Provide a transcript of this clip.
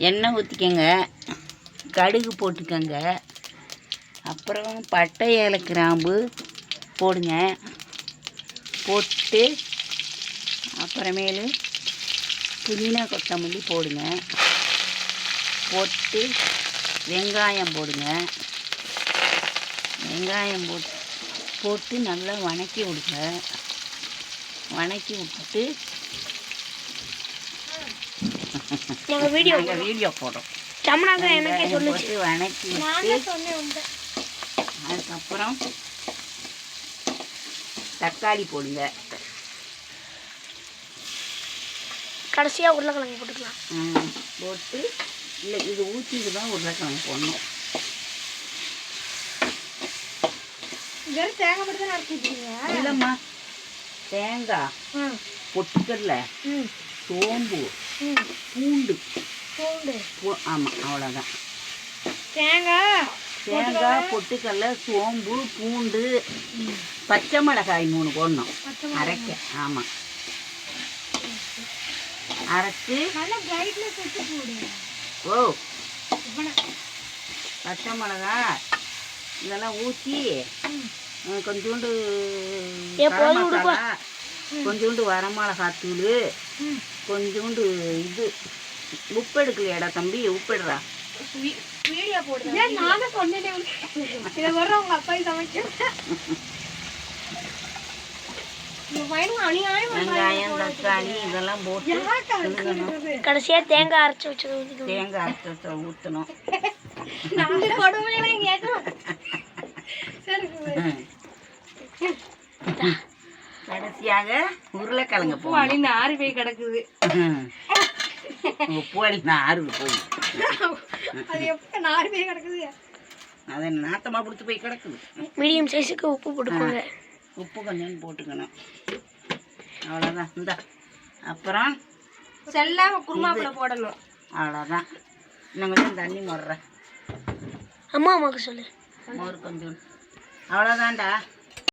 எண்ணெய் ஊற்றிக்கங்க, கடுகு போட்டுக்கங்க, அப்புறம் பட்டை ஏல கிராம்பு போடுங்க. போட்டு அப்புறமேலு புதினா கொத்தமல்லி போடுங்க. போட்டு வெங்காயம் போடுங்க. வெங்காயம் போட்டு நல்லா வணக்கி விடுங்க. வணக்கி விட்டுட்டு வீடியோ போடுறோம். போட்டு வணக்கி விட்டு அதுக்கப்புறம் தக்காளி போடுங்க. கடைசியாக உருளைக்கிழங்கு போட்டுக்கலாம். போட்டு இல்லை இது ஊற்றிட்டு தான் உருளைக்கிழங்கு போடணும். வெறும் தேங்காய் மட்டும் தான் அரைச்சிட்டீங்க? இல்லைம்மா, தேங்காய், பொட்டுக்கடலை, சோம்பு, பூண்டு. ஆமாம், அவ்வளோதான். தேங்காய், பொட்டுக்கடலை, சோம்பு, பூண்டு, பச்சை மிளகாய் 3 போடணும் அரைக்க. ஆமாம், அரைச்சி பச்சை மிளகாய் இதெல்லாம் ஊற்றி கொஞ்சோண்டு மசாலா, கொஞ்சோண்டு வரமிளகாத்தூள், கொஞ்சோண்டு இது உப்பு எடுக்கலையாடா தம்பி? உப்பு எடுறா. வீடியோ போடுங்க. நானும் சொன்னேன் இதை வர உங்க அப்பா சமைக்க. வெங்காயம், தக்காளி இதெல்லாம் போட்டு கடைசியா தேங்காய் அரைச்சி வச்சு ஊற்றணும். கடைசியாக உருளைக்கிழங்கு பூவாளி ஆறு போய் கிடக்குது. பூவாளி ஆறு போய் அது எப்ப நாறு போய் கிடக்குது? அதை நாத்தமாக பிடிச்சி போய் கிடக்குது. மீடியம் சைஸுக்கு உப்பு போட்டுக்கோங்க. உப்பு கொஞ்சம் போட்டுக்கணும். அவ்வளோதான். இந்த அப்புறம் செல்லாம குருமாக்குள்ள போடணும். அவ்வளோதான். இன்னும் கொஞ்சம் தண்ணி மோடுறேன். அம்மாவுக்கு சொல்லு. மோர் கொஞ்சம். அவ்வளோதான்டா.